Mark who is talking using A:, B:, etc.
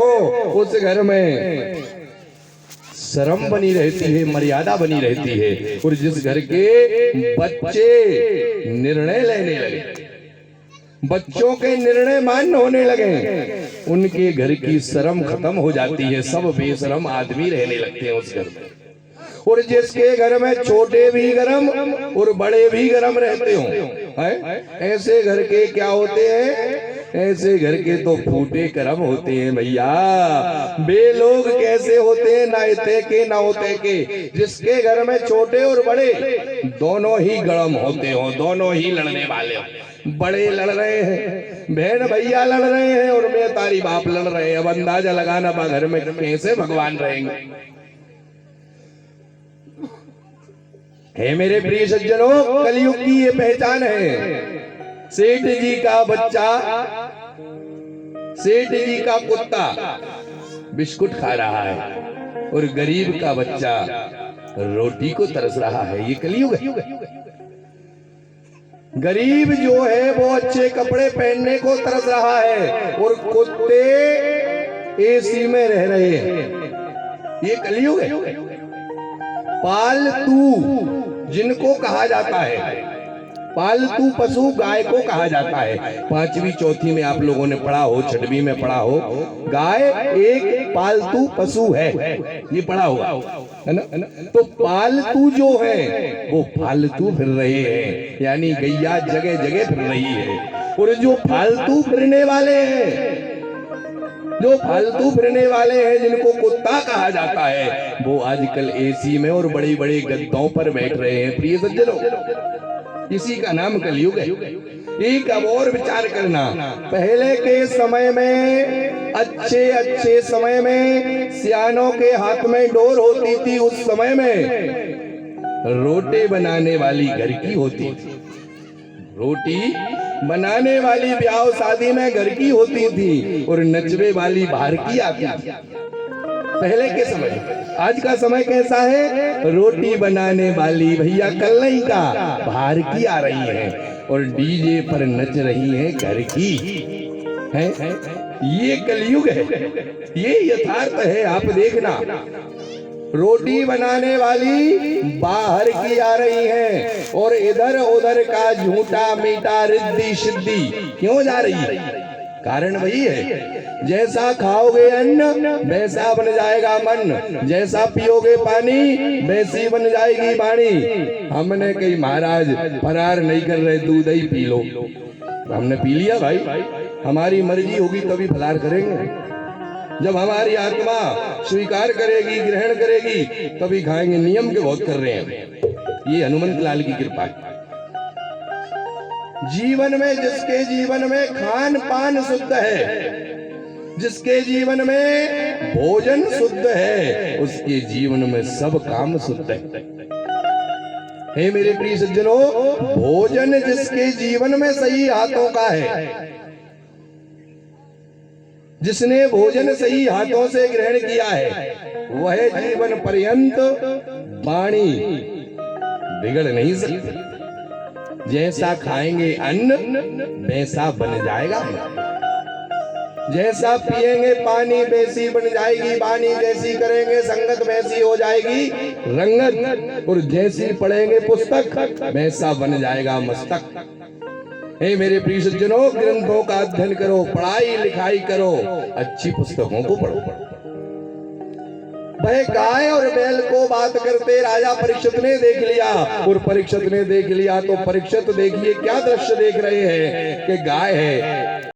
A: हो उस घर में शर्म बनी रहती है, मर्यादा बनी रहती है। और जिस घर के बच्चे निर्णय लेने लगे, बच्चों के निर्णय मान्य होने लगे, उनके घर की शर्म खत्म हो जाती है। सब बेशरम आदमी रहने लगते हैं उस घर में। और जिसके घर में छोटे भी गरम और बड़े भी गरम रहते हो, ऐसे घर के क्या होते हैं? ऐसे घर के तो फूटे करम होते हैं भैया। बे लोग कैसे होते हैं? ना इते के ना होते के। जिसके घर में छोटे और बड़े दोनों ही गरम होते हो, दोनों ही लड़ने वाले हो। बड़े लड़ रहे हैं, बहन भैया लड़ रहे हैं, और मैं तारी बाप लड़ रहे हैं। अब अंदाजा लगाना बा घर में कैसे भगवान रहेंगे। हे मेरे प्रिय सज्जनों, कलयुग की ये पहचान है। सेठ जी का बच्चा, सेठ जी का कुत्ता बिस्कुट खा रहा है और गरीब का बच्चा रोटी को तरस रहा है। ये कलयुग है। गरीब जो है वो अच्छे कपड़े पहनने को तरस रहा है और कुत्ते एसी में रह रहे हैं। ये कलयुग है। पालतू जिनको कहा जाता है, पालतू पशु गाय को कहा जाता है। पांचवी चौथी में आप लोगों ने पढ़ा हो, छठवीं में पढ़ा हो, गाय एक पालतू पशु है, ये पढ़ा होगा, है ना? तो पालतू जो है वो फालतू फिर रहे हैं, यानी गैया जगह जगह फिर रही है। और जो फालतू फिरने वाले हैं, जो फालतू फिरने वाले हैं, जिनको कुत्ता कहा जाता है, वो आजकल एसी में और बड़े बड़े गद्दों पर बैठ रहे हैं। प्रिय सज्जनों, इसी का नाम कलयुग है। एक अब और विचार करना, पहले के समय में, अच्छे समय में सियानों के हाथ में डोर होती थी। उस समय में रोटी बनाने वाली घर की होती थी। रोटी बनाने वाली ब्याह शादी में घर की होती थी और नचवे वाली बाहर की आती थी पहले के समय। आज का समय कैसा है? रोटी बनाने वाली भैया कल्लई का बाहर की आ रही है और डीजे पर नच रही है घर की है। ये कलयुग है, ये यथार्थ है। आप देखना, रोटी बनाने वाली बाहर की आ रही है और इधर उधर का झूठा मीठा रिद्धि सिद्धि क्यों जा रही है? कारण वही है, जैसा खाओगे अन्न वैसा बन जाएगा मन, जैसा पियोगे पानी वैसी बन जाएगी वाणी। हमने कही महाराज फरार नहीं कर रहे, दूध ही पी लो। हमने पी लिया भाई, हमारी मर्जी होगी तभी फलार करेंगे। जब हमारी आत्मा स्वीकार करेगी, ग्रहण करेगी, तभी खाएंगे। नियम के बहुत कर रहे हैं। ये हनुमंत लाल की कृपा है। जीवन में, जिसके जीवन में खान पान शुद्ध है, जिसके जीवन में भोजन शुद्ध है, उसके जीवन में सब काम शुद्ध है। हे मेरे प्रिय सज्जनों, भोजन जिसके जीवन में सही हाथों का है, जिसने भोजन सही हाथों से ग्रहण किया है, वह जीवन पर्यंत वाणी बिगड़ नहीं सकती। जैसा खाएंगे अन्न वैसा बन जाएगा, जैसा पिएंगे पानी वैसी बन जाएगी वाणी, जैसी करेंगे संगत वैसी हो जाएगी रंगत, और जैसी पढ़ेंगे पुस्तक वैसा बन जाएगा मस्तक। हे मेरे प्रिय सज्जनों, ग्रंथों का अध्ययन करो, पढ़ाई लिखाई करो, अच्छी पुस्तकों को पढ़ो। भाई गाय और बैल को बात करते राजा परीक्षित ने देख लिया, और परीक्षित ने देख लिया तो परीक्षित देखिए क्या दृश्य देख रहे हैं कि गाय है